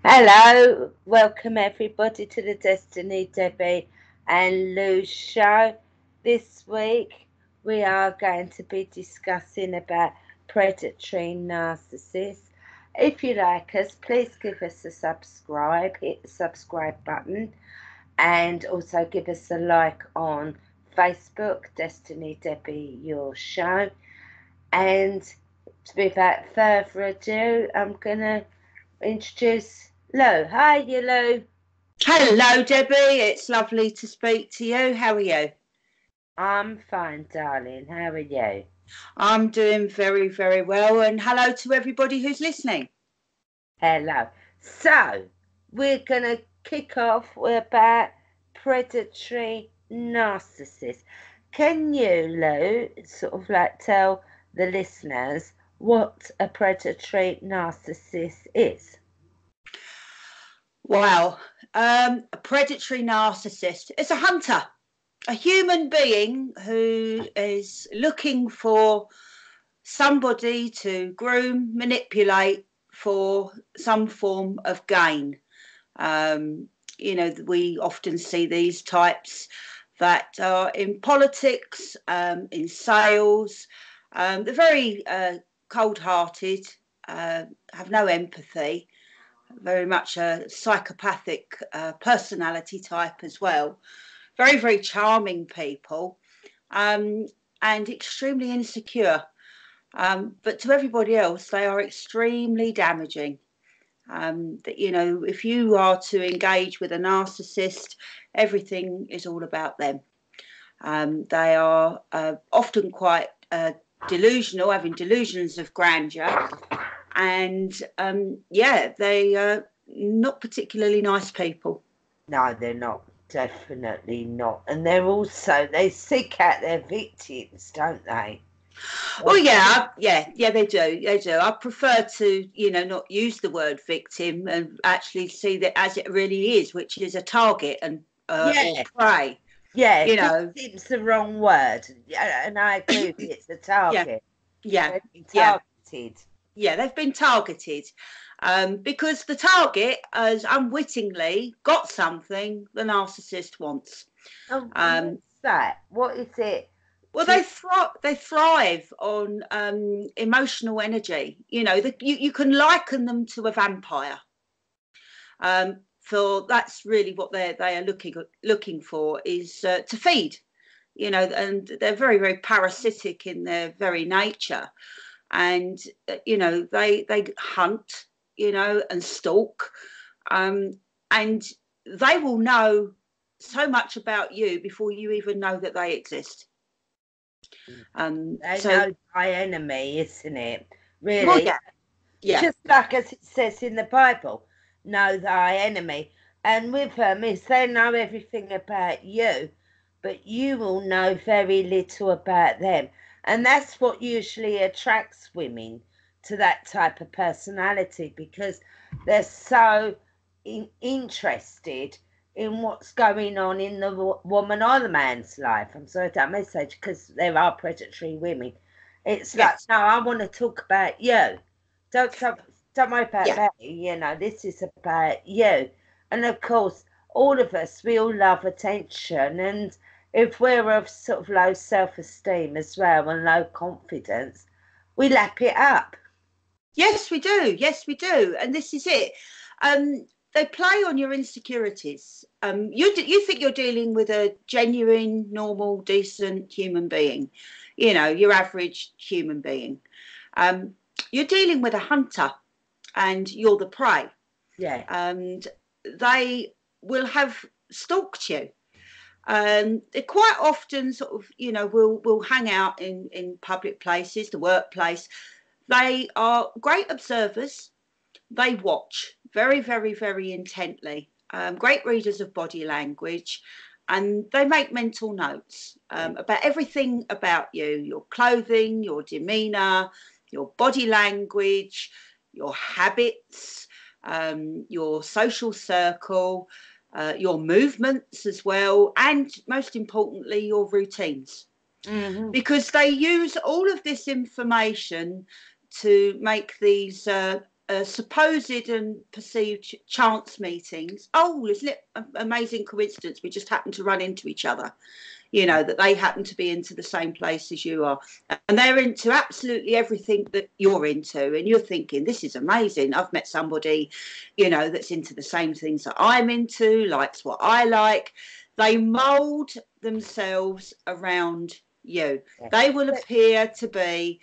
Hello, welcome everybody to the Destiny, Debbie and Lou show. This week we are going to be discussing about predatory narcissists. If you like us, please give us a subscribe, hit the subscribe button, and also give us a like on Facebook, Destiny Debbie Your Show. And without further ado, I'm gonna introduce Lou. Hi, you Lou. Hello, Debbie. It's lovely to speak to you. How are you? I'm fine, darling. How are you? I'm doing very, very well. And hello to everybody who's listening. Hello. So, we're going to kick off with about predatory narcissists. Can you, Lou, sort of like tell the listeners what a predatory narcissist is? Wow. A predatory narcissist. It's a hunter, a human being who is looking for somebody to groom, manipulate for some form of gain. We often see these types that are in politics, in sales. They're very cold-hearted, have no empathy, very much a psychopathic personality type as well. Very, very charming people, and extremely insecure. But to everybody else, they are extremely damaging. If you are to engage with a narcissist, everything is all about them. They are often quite delusional, having delusions of grandeur, and they are not particularly nice people. No, they're not. Definitely not. And they seek out their victims, don't they? Oh yeah, they do. They do. I prefer to, not use the word victim and actually see that as it really is, which is a target and or Yeah, prey. yeah, You know, victim's the wrong word. Yeah, and I agree with you, it's a yeah, target. yeah, They've been yeah, targeted. yeah. They've been targeted because the target has unwittingly got something the narcissist wants. And Um, what's that? What is it Well, to they thrive on emotional energy. You can liken them to a vampire. So that's really what they are looking for is to feed. And they're very, very parasitic in their very nature. And they hunt, and stalk, and they will know so much about you before you even know that they exist. they So, know thy enemy, isn't it? well, Really, yeah, yeah, just like as it says in the Bible, know thy enemy. And with them is they know everything about you, but you will know very little about them. And that's what usually attracts women to that type of personality because they're so interested in what's going on in the woman or the man's life. I'm sorry that message because there are predatory women. It's like, yes, no, I want to talk about you. Don't don't, don't worry about yeah, me. This is about you. And of course, all of us, we all love attention. And if we're of sort of low self-esteem as well and low confidence, we lap it up. yes, we do, yes, we do, and this is it. They play on your insecurities. You think you're dealing with a genuine, normal, decent human being, your average human being. Um, you're dealing with a hunter, and you're the prey, Yeah. and they will have stalked you. They quite often sort of, will hang out in public places, the workplace. They are great observers. They watch very, very, very intently. Great readers of body language, and they make mental notes about everything about you: your clothing, your demeanour, your body language, your habits, your social circle, your movements as well, and most importantly, your routines. Hmm. Because they use all of this information to make these supposed and perceived chance meetings. Oh, isn't it an amazing coincidence? We just happen to run into each other. You know, that they happen to be into the same place as you are. And they're into absolutely everything that you're into. And you're thinking, this is amazing. I've met somebody, you know, that's into the same things that I'm into, likes what I like. They mould themselves around you. They will appear to be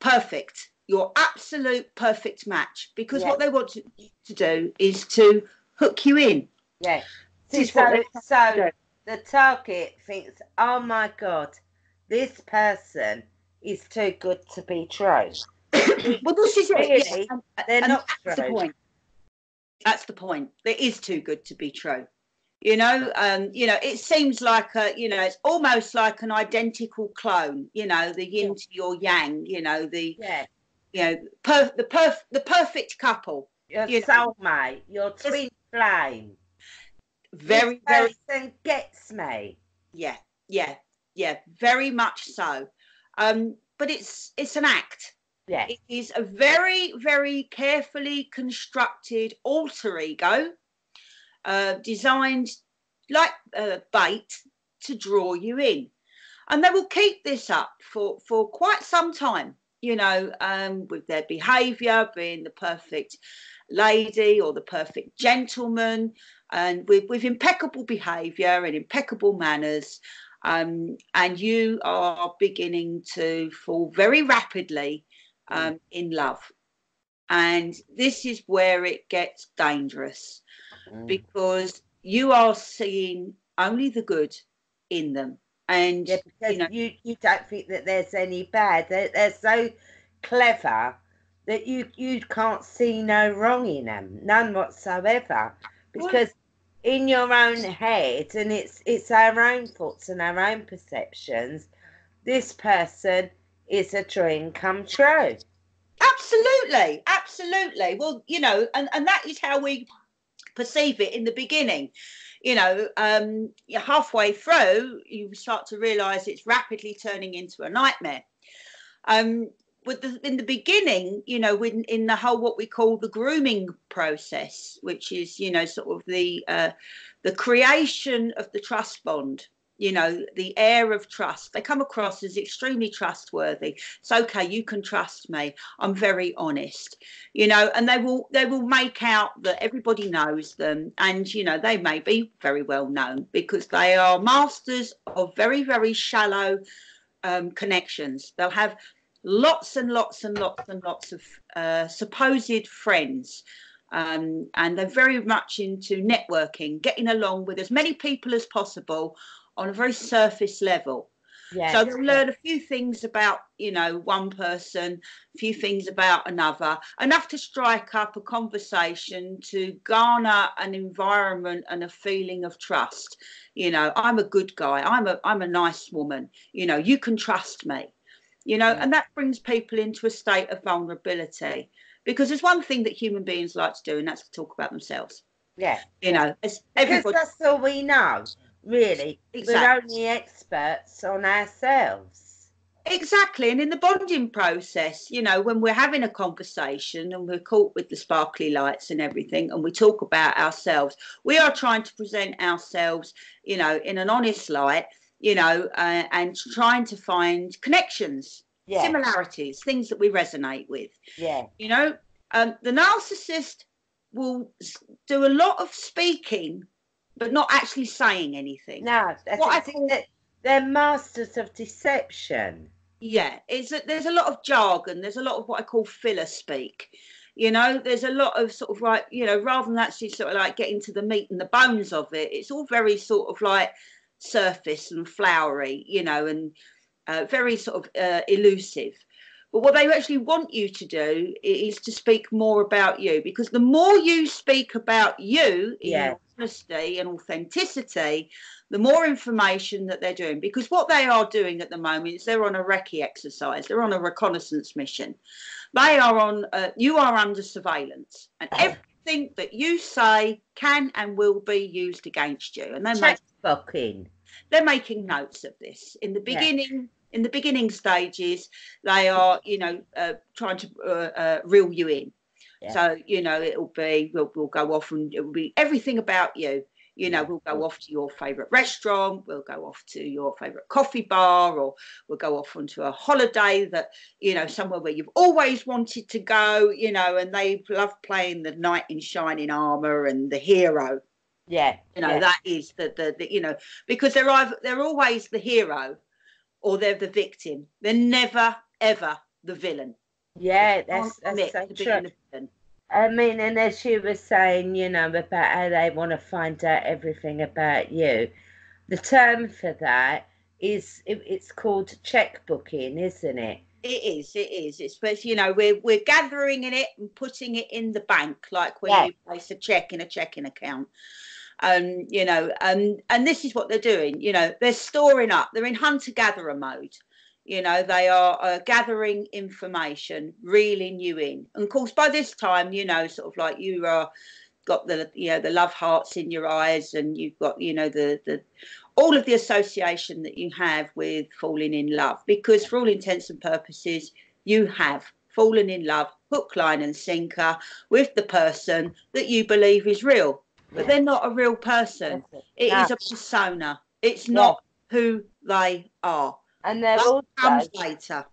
perfect, your absolute perfect match, because what they want to do is to hook you in. Yeah. So the target thinks, oh my God, this person is too good to be true. Well, this is really, they're not that's true. the point. That's the point. It is too good to be true. You know, it seems like it's almost like an identical clone. You know, the yin to your yang. You know, the perfect couple. Your soulmate, your twin flame. Very, this person gets me. Yeah, very much so. But it's an act. Yeah. It is a very, very carefully constructed alter ego, designed like bait to draw you in. And they will keep this up for quite some time, you know, with their behaviour being the perfect lady or the perfect gentleman, and with impeccable behaviour and impeccable manners. And you are beginning to fall very rapidly in love. And this is where it gets dangerous, because you are seeing only the good in them. And because you don't think that there's any bad. They're so clever that you can't see no wrong in them, none whatsoever. Because in your own head, and it's our own thoughts and our own perceptions, this person is a dream come true. Absolutely. Well, you know, and that is how we perceive it in the beginning. You know, halfway through, you start to realise it's rapidly turning into a nightmare. In the beginning, you know, in the whole what we call the grooming process, which is, you know, sort of the creation of the trust bond. You know, the air of trust. They come across as extremely trustworthy. It's okay, you can trust me. I'm very honest. You know, and they will make out that everybody knows them, and you know, they may be very well known because they are masters of very, very shallow connections. They'll have lots and lots and lots and lots of supposed friends. And they're very much into networking, getting along with as many people as possible on a very surface level. So they'll learn a few things about, you know, one person, a few things about another, enough to strike up a conversation to garner an environment and a feeling of trust. You know, I'm a good guy. I'm a nice woman. You know, you can trust me. You know, and that brings people into a state of vulnerability, because there's one thing that human beings like to do, and that's to talk about themselves. Yeah. You know, because that's all we know. Really, exactly. We're only experts on ourselves. Exactly. And in the bonding process, you know, when we're having a conversation and we're caught with the sparkly lights and everything, and we talk about ourselves, we are trying to present ourselves, you know, in an honest light, you know, and trying to find connections, similarities, things that we resonate with. Yeah. You know, the narcissist will do a lot of speaking, but not actually saying anything. No, I think that they're masters of deception. Yeah, there's a lot of jargon. There's a lot of what I call filler speak. You know, there's a lot of sort of like, you know, rather than actually sort of like getting to the meat and the bones of it, it's all very sort of like surface and flowery, you know, and very sort of elusive. But what they actually want you to do is to speak more about you, because the more you speak about you in honesty and authenticity, the more information that they're doing. Because what they are doing at the moment is they're on a recce exercise. They're on a reconnaissance mission. They are on, you are under surveillance, and everything that you say can and will be used against you. And they're making notes of this. In the beginning, in the beginning stages, they are, you know, trying to reel you in. So, you know, it'll be, we'll go off and it will be everything about you. You know, we'll go off to your favourite restaurant, we'll go off to your favourite coffee bar, or we'll go off onto a holiday that, you know, somewhere where you've always wanted to go, you know, and they love playing the knight in shining armour and the hero. Yeah. You know, that is the you know, because they're always the hero or they're the victim. They're never, ever the villain. Yeah, that's so true. I mean, and as you were saying, you know, about how they want to find out everything about you, the term for that is it's called checkbooking, isn't it? It is. It's, you know, we're gathering in it and putting it in the bank, like when you place a check in a checking account. You know, and this is what they're doing. You know, they're storing up. They're in hunter-gatherer mode. You know, they are gathering information, reeling you in. And of course, by this time, you know, sort of like you are got the, you know, the love hearts in your eyes, and you've got, you know, the all of the association that you have with falling in love, because for all intents and purposes, you have fallen in love, hook, line and sinker, with the person that you believe is real. But they're not a real person. It is a persona. It's not who they are. And they're that comes later.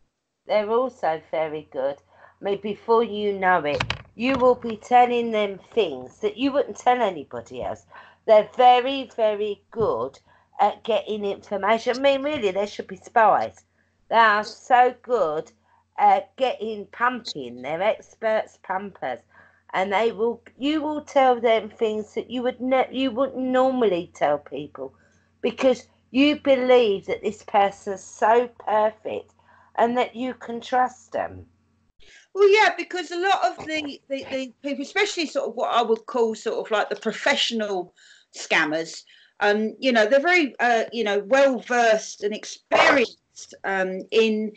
They're also very good. I mean, before you know it, you will be telling them things that you wouldn't tell anybody else. They're very, very good at getting information. I mean, really, they should be spies. They are so good at pumping. They're experts pumpers. And you will tell them things that you wouldn't normally tell people, because you believe that this person's so perfect and that you can trust them. Well, yeah, because a lot of the people, especially sort of what I would call sort of like the professional scammers, you know, they're very, you know, well versed and experienced in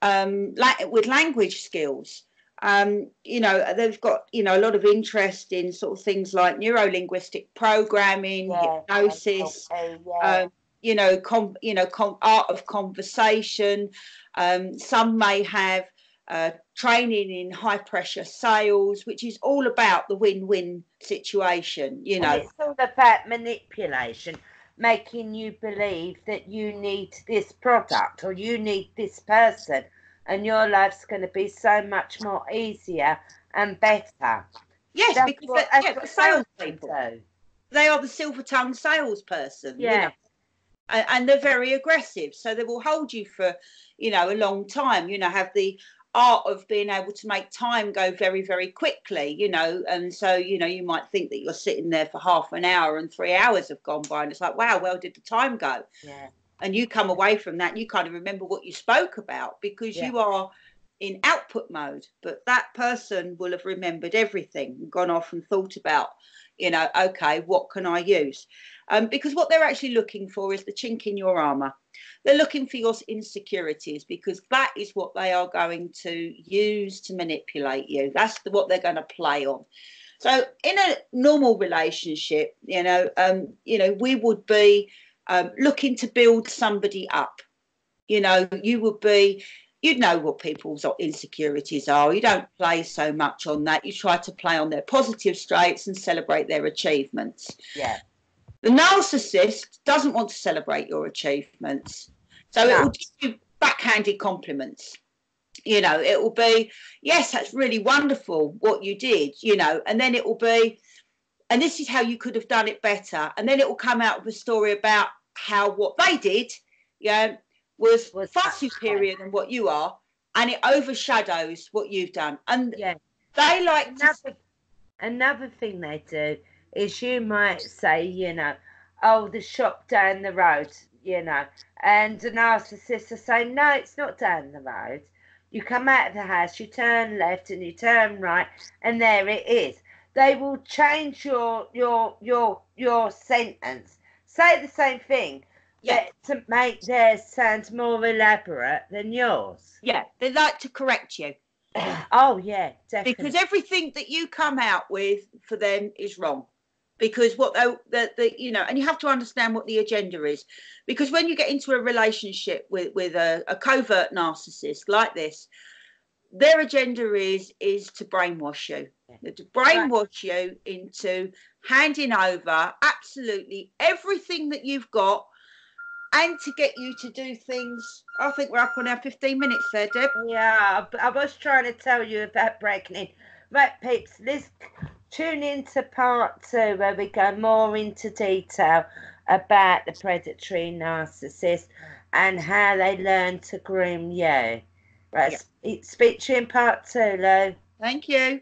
with language skills. You know, they've got, you know, a lot of interest in sort of things like neuro-linguistic programming, hypnosis, you know, art of conversation. Some may have training in high pressure sales, which is all about the win-win situation, you know. And it's all about manipulation, making you believe that you need this product or you need this person, and your life's going to be so much more easier and better. Yes, because the salespeople, they are the silver-tongued salesperson, you know, and they're very aggressive, so they will hold you for, you know, a long time, you know, have the art of being able to make time go very, very quickly, you know, and so, you know, you might think that you're sitting there for half an hour and 3 hours have gone by, and it's like, wow, well, did the time go? And you come away from that and you kind of remember what you spoke about, because you are in output mode, but that person will have remembered everything and gone off and thought about, you know, okay, what can I use? Because what they're actually looking for is the chink in your armour. They're looking for your insecurities, because that is what they are going to use to manipulate you. That's what they're going to play on. So in a normal relationship, you know, we would be looking to build somebody up. You know, you'd know what people's insecurities are. You don't play so much on that. You try to play on their positive traits and celebrate their achievements. The narcissist doesn't want to celebrate your achievements. So it will give you backhanded compliments. You know, it will be, yes, that's really wonderful what you did, you know, and then it will be, and this is how you could have done it better. And then it will come out with a story about how what they did, was far superior than what you are, and it overshadows what you've done. And they like another thing they do is, you might say, you know, oh, the shop down the road, you know, and the narcissist will say, no, it's not down the road. You come out of the house, you turn left and you turn right, and there it is. They will change your sentence, say the same thing, to make theirs sound more elaborate than yours. Yeah, they like to correct you. Oh, yeah, definitely. Because everything that you come out with for them is wrong. Because what they you know, and you have to understand what the agenda is. Because when you get into a relationship with a covert narcissist like this, their agenda is to brainwash you. To Right. brainwash you into handing over absolutely everything that you've got, and to get you to do things. I think we're up on our 15 minutes there, Deb. Yeah, I was trying to tell you about breaking in. Right, peeps, let's tune into part 2 where we go more into detail about the predatory narcissist and how they learn to groom you. Right, Yeah. speak to you in part 2, Lou. Thank you.